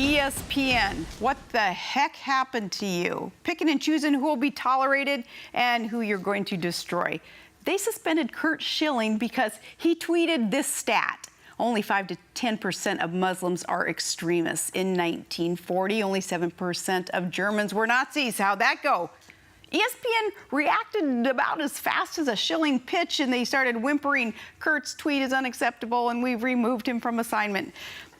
ESPN, what the heck happened to you? Picking and choosing who will be tolerated and who you're going to destroy. They suspended Curt Schilling because he tweeted this stat. Only 5 to 10% of Muslims are extremists. In 1940, only 7% of Germans were Nazis. How'd that go? ESPN reacted about as fast as a Schilling pitch, and they started whimpering, Kurt's tweet is unacceptable, and we've removed him from assignment.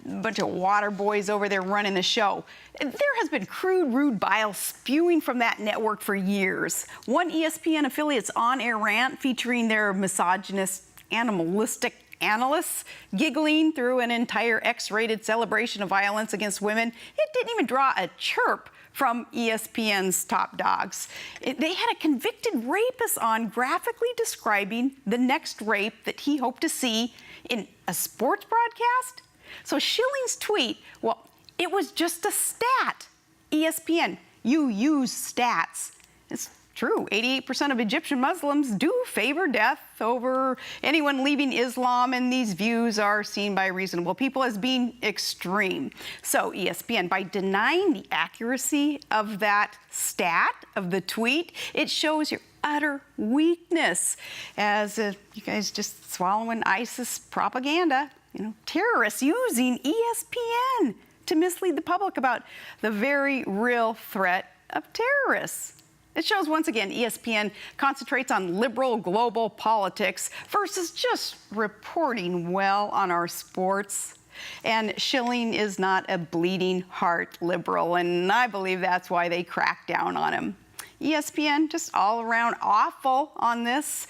A bunch of water boys over there running the show. There has been crude, rude bile spewing from that network for years. One ESPN affiliate's on-air rant featuring their misogynist, animalistic analysts giggling through an entire X-rated celebration of violence against women. It didn't even draw a chirp from ESPN's top dogs. They had a convicted rapist on graphically describing the next rape that he hoped to see in a sports broadcast. So Schilling's tweet, well, it was just a stat. ESPN, you use stats. It's true, 88% of Egyptian Muslims do favor death over anyone leaving Islam, and these views are seen by reasonable people as being extreme. So ESPN, by denying the accuracy of that stat, of the tweet, it shows your utter weakness as you guys just swallowing ISIS propaganda. You know, terrorists using ESPN to mislead the public about the very real threat of terrorists. It shows once again ESPN concentrates on liberal global politics versus just reporting well on our sports. And Schilling is not a bleeding heart liberal, and I believe that's why they cracked down on him. ESPN just all around awful on this.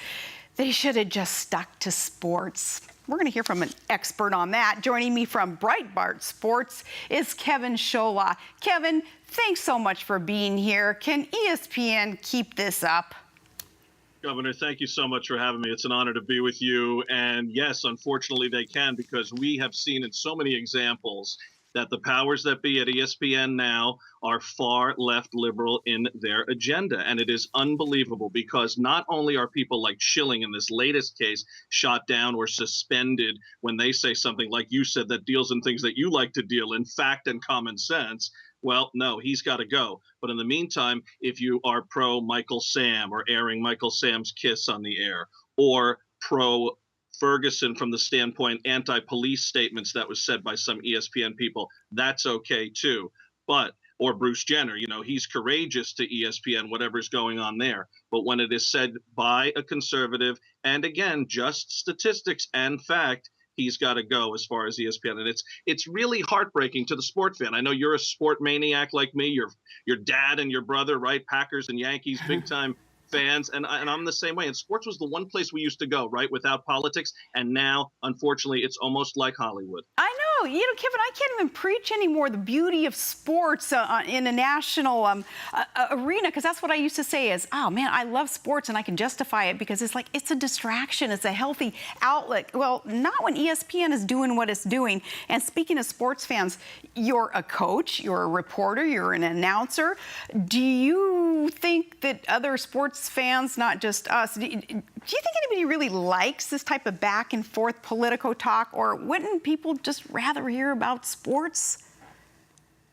They should have just stuck to sports. We're going to hear from an expert on that. Joining me from Breitbart Sports is Kevin Scholla. Kevin, thanks so much for being here. Can ESPN keep this up? Governor, thank you so much for having me. It's an honor to be with you. And yes, unfortunately they can, because we have seen in so many examples that the powers that be at ESPN now are far left liberal in their agenda. And it is unbelievable, because not only are people like Schilling in this latest case shot down or suspended when they say something like you said that deals in things that you like to deal in, fact and common sense. Well, no, he's got to go. But in the meantime, if you are pro Michael Sam or airing Michael Sam's Kiss on the air, or pro Ferguson from the standpoint anti-police statements that was said by some ESPN people, that's okay too. But or Bruce Jenner, you know, he's courageous to ESPN, whatever's going on there. But when it is said by a conservative, and again, just statistics and fact, he's got to go as far as ESPN. And it's really heartbreaking to the sport fan. I know you're a sport maniac like me. Your dad and your brother, right? Packers and Yankees, big time fans, and I'm the same way. And sports was the one place we used to go, right, without politics. And now, unfortunately, it's almost like Hollywood. I know. You know, Kevin, I can't even preach anymore the beauty of sports in a national arena, because that's what I used to say is, oh, man, I love sports, and I can justify it because it's like it's a distraction. It's a healthy outlet. Well, not when ESPN is doing what it's doing. And speaking of sports fans, you're a coach, you're a reporter, you're an announcer. Do you think that other sports fans, not just us, do you think anybody really likes this type of back and forth politico talk, or wouldn't people just rather hear about sports?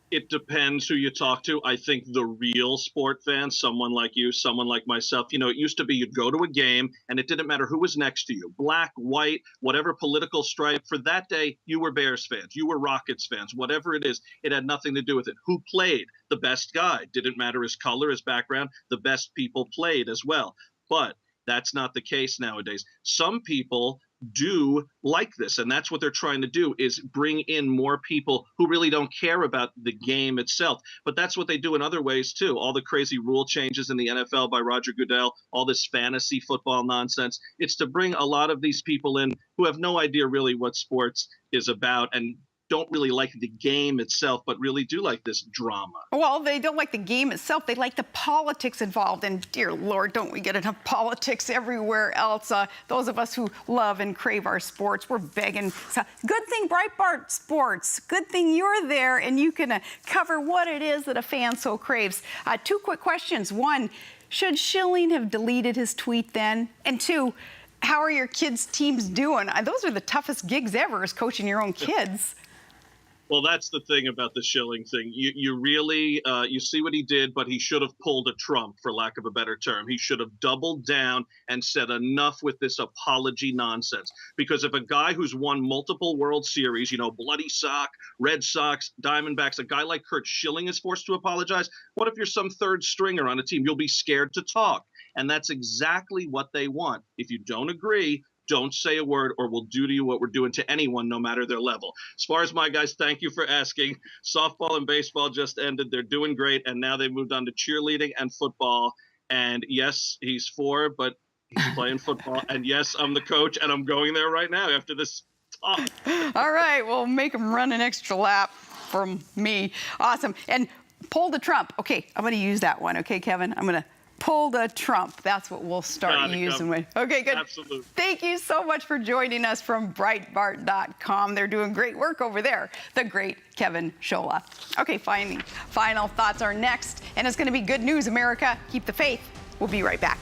It depends who you talk to. I think the real sport fan, someone like you, someone like myself, you know, it used to be you'd go to a game and it didn't matter who was next to you, black, white, whatever political stripe. For that day, you were Bears fans, you were Rockets fans, whatever it is, it had nothing to do with it. Who played? The best guy. Didn't matter his color, his background. The best people played as well. But that's not the case nowadays. Some people do like this, and that's what they're trying to do, is bring in more people who really don't care about the game itself. But that's what they do in other ways too. All the crazy rule changes in the NFL by Roger Goodell, all this fantasy football nonsense, it's to bring a lot of these people in who have no idea really what sports is about and don't really like the game itself, but really do like this drama. Well, they don't like the game itself. They like the politics involved. And dear Lord, don't we get enough politics everywhere else? Those of us who love and crave our sports, we're begging. So, good thing Breitbart Sports. Good thing you're there and you can cover what it is that a fan so craves. Two quick questions. One, should Schilling have deleted his tweet then? And two, how are your kids' teams doing? Those are the toughest gigs ever, is coaching your own kids. Well, that's the thing about the shilling thing. You really you see what he did, but he should have pulled a Trump, for lack of a better term. He should have doubled down and said enough with this apology nonsense. Because if a guy who's won multiple World Series, Bloody Sock, Red Sox, Diamondbacks, a guy like Curt Schilling is forced to apologize, what if you're some third stringer on a team? You'll be scared to talk. And that's exactly what they want. If you don't agree, don't say a word, or we'll do to you what we're doing to anyone, no matter their level. As far as my guys, thank you for asking. Softball and baseball just ended. They're doing great, and now they moved on to cheerleading and football. And yes, he's 4, but he's playing football. And yes, I'm the coach, and I'm going there right now after this talk. All right, we'll make him run an extra lap from me. Awesome. And pull the Trump. Okay, I'm going to use that one. Okay, Kevin, I'm going to pull the Trump. That's what we'll start using with. Okay, good. Absolutely. Thank you so much for joining us from Breitbart.com. They're doing great work over there. The great Kevin Scholla. Okay, final thoughts are next, and it's going to be good news, America. Keep the faith. We'll be right back.